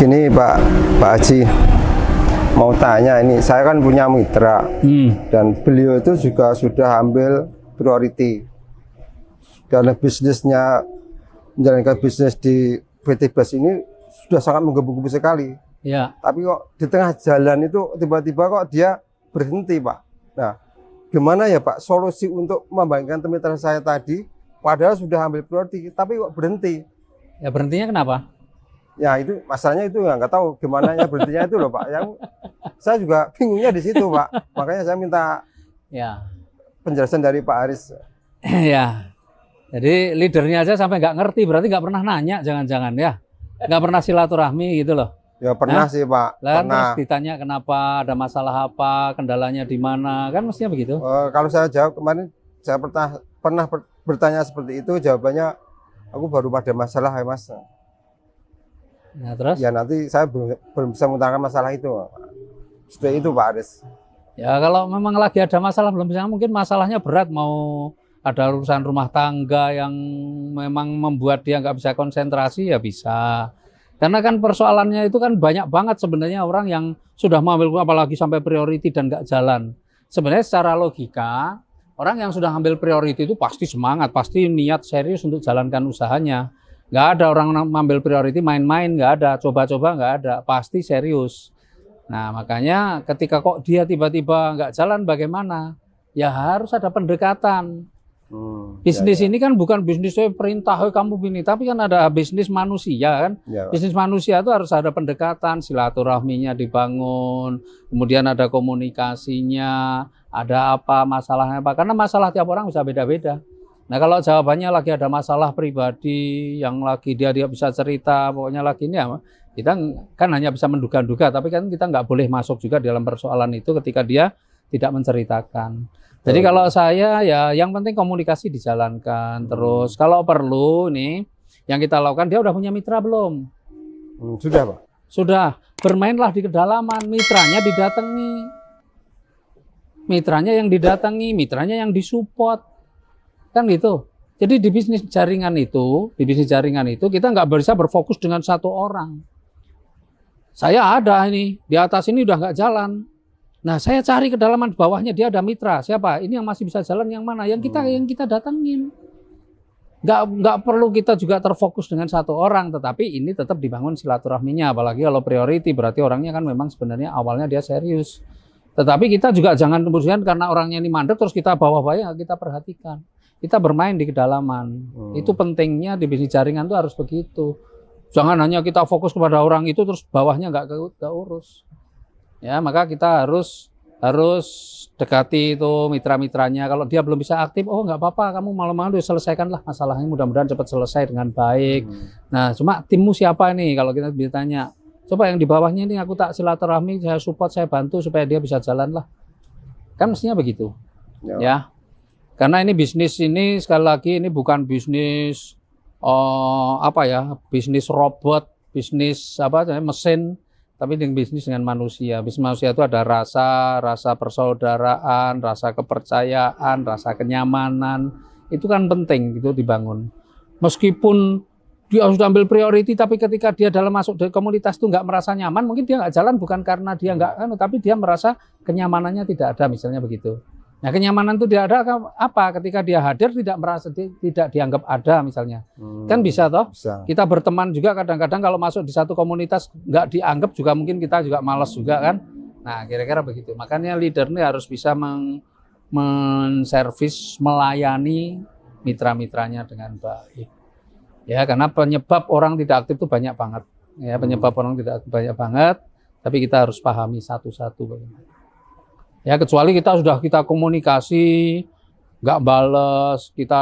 Gini Pak Haji, mau tanya ini, saya kan punya mitra dan beliau itu juga sudah ambil priority karena bisnisnya, menjalankan bisnis di PT Bas ini sudah sangat menggebu-gebu sekali. Ya. Tapi kok di tengah jalan itu tiba-tiba kok dia berhenti Pak. Nah, gimana ya Pak solusi untuk membangkitkan mitra saya tadi, padahal sudah ambil priority tapi kok berhenti? Ya berhentinya kenapa? Ya itu masalahnya itu ya nggak tahu gimana ya berhentinya itu loh Pak. Yang saya juga bingungnya di situ Pak. Makanya saya minta penjelasan dari Pak Aris. Ya, jadi leadernya aja sampai nggak ngerti, berarti nggak pernah nanya, jangan-jangan ya, nggak pernah silaturahmi gitu loh. Ya pernah sih Pak. Lah, pernah. Terus ditanya kenapa, ada masalah apa, kendalanya di mana, kan mestinya begitu. Kalau saya jawab kemarin, saya pernah bertanya seperti itu, jawabannya aku baru pada masalah ya Mas. Nah, terus? Ya nanti saya belum bisa mengutarakan masalah itu. Seperti itu Pak Aris. Ya kalau memang lagi ada masalah belum bisa, mungkin masalahnya berat, mau ada urusan rumah tangga yang memang membuat dia nggak bisa konsentrasi ya bisa. Karena kan persoalannya itu kan banyak banget sebenarnya orang yang sudah mengambil, apalagi sampai priority dan nggak jalan. Sebenarnya secara logika, orang yang sudah ambil priority itu pasti semangat, pasti niat serius untuk jalankan usahanya. Nggak ada orang mengambil priority main-main, nggak ada, coba-coba nggak ada, pasti serius. Nah makanya ketika kok dia tiba-tiba nggak jalan bagaimana? Ya harus ada pendekatan. Bisnis ini kan bukan bisnis perintah kamu ini, tapi kan ada bisnis manusia kan. Bisnis manusia itu harus ada pendekatan, silaturahminya dibangun, kemudian ada komunikasinya, ada apa masalahnya apa, karena masalah tiap orang bisa beda-beda. Nah kalau jawabannya lagi ada masalah pribadi, yang lagi dia bisa cerita, pokoknya lagi ini ya, kita kan hanya bisa menduga-duga, tapi kan kita nggak boleh masuk juga dalam persoalan itu ketika dia tidak menceritakan. Jadi kalau saya ya yang penting komunikasi dijalankan. Terus kalau perlu nih yang kita lakukan, dia udah punya mitra belum? Sudah Pak. Sudah. Bermainlah di kedalaman, mitranya didatangi. Mitranya yang didatangi, mitranya yang disupport. Kan gitu. Jadi di bisnis jaringan itu kita nggak bisa berfokus dengan satu orang. Saya ada ini, di atas ini udah nggak jalan. Nah, saya cari kedalaman di bawahnya, dia ada mitra. Siapa? Ini yang masih bisa jalan yang mana? Yang kita datangin. Nggak perlu kita juga terfokus dengan satu orang, tetapi ini tetap dibangun silaturahminya. Apalagi kalau priority, berarti orangnya kan memang sebenarnya awalnya dia serius. Tetapi kita juga jangan kemudian karena orangnya ini mandek terus kita bawa-bawa, kita perhatikan. Kita bermain di kedalaman. Itu pentingnya di bisnis jaringan itu harus begitu. Jangan hanya kita fokus kepada orang itu terus bawahnya nggak urus. Ya, maka kita harus dekati itu mitra-mitranya. Kalau dia belum bisa aktif, oh nggak apa-apa, kamu malam-malam selesaikanlah masalahnya, mudah-mudahan cepat selesai dengan baik. Nah, cuma timmu siapa nih? Kalau kita ditanya, coba yang di bawahnya ini aku tak silaturahmi, saya support, saya bantu supaya dia bisa jalan lah. Kan mestinya begitu. Ya. Karena ini bisnis ini sekali lagi ini bukan bisnis bisnis robot, bisnis mesin. Tapi dengan bisnis dengan manusia. Bisnis manusia itu ada rasa persaudaraan, rasa kepercayaan, rasa kenyamanan. Itu kan penting itu dibangun. Meskipun dia sudah ambil priority, tapi ketika dia dalam masuk di komunitas itu nggak merasa nyaman, mungkin dia nggak jalan bukan karena dia nggak, tapi dia merasa kenyamanannya tidak ada, misalnya begitu. Nah kenyamanan itu tidak ada apa? Ketika dia hadir tidak dianggap ada misalnya. Kan bisa toh? Bisa. Kita berteman juga kadang-kadang kalau masuk di satu komunitas nggak dianggap juga mungkin kita juga malas juga kan. Nah kira-kira begitu. Makanya leader ini harus bisa menservis, melayani mitra-mitranya dengan baik. Ya karena penyebab orang tidak aktif itu banyak banget. Ya penyebab orang tidak aktif banyak banget. Tapi kita harus pahami satu-satu bagaimana. Ya kecuali kita komunikasi, nggak bales, kita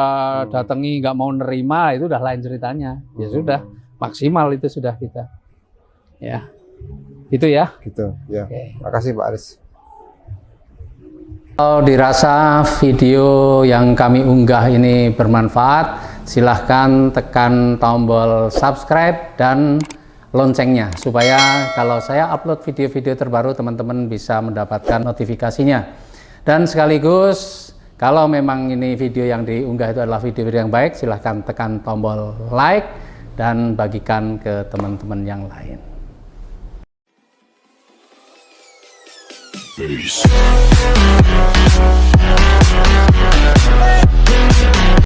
datangi nggak mau nerima, itu udah lain ceritanya. Ya sudah, maksimal itu sudah kita. Ya, itu ya. Gitu, ya. Oke. Makasih Pak Aris. Kalau dirasa video yang kami unggah ini bermanfaat, silahkan tekan tombol subscribe dan loncengnya supaya kalau saya upload video-video terbaru teman-teman bisa mendapatkan notifikasinya. Dan sekaligus kalau memang ini video yang diunggah itu adalah video-video yang baik, silahkan tekan tombol like dan bagikan ke teman-teman yang lain. Peace.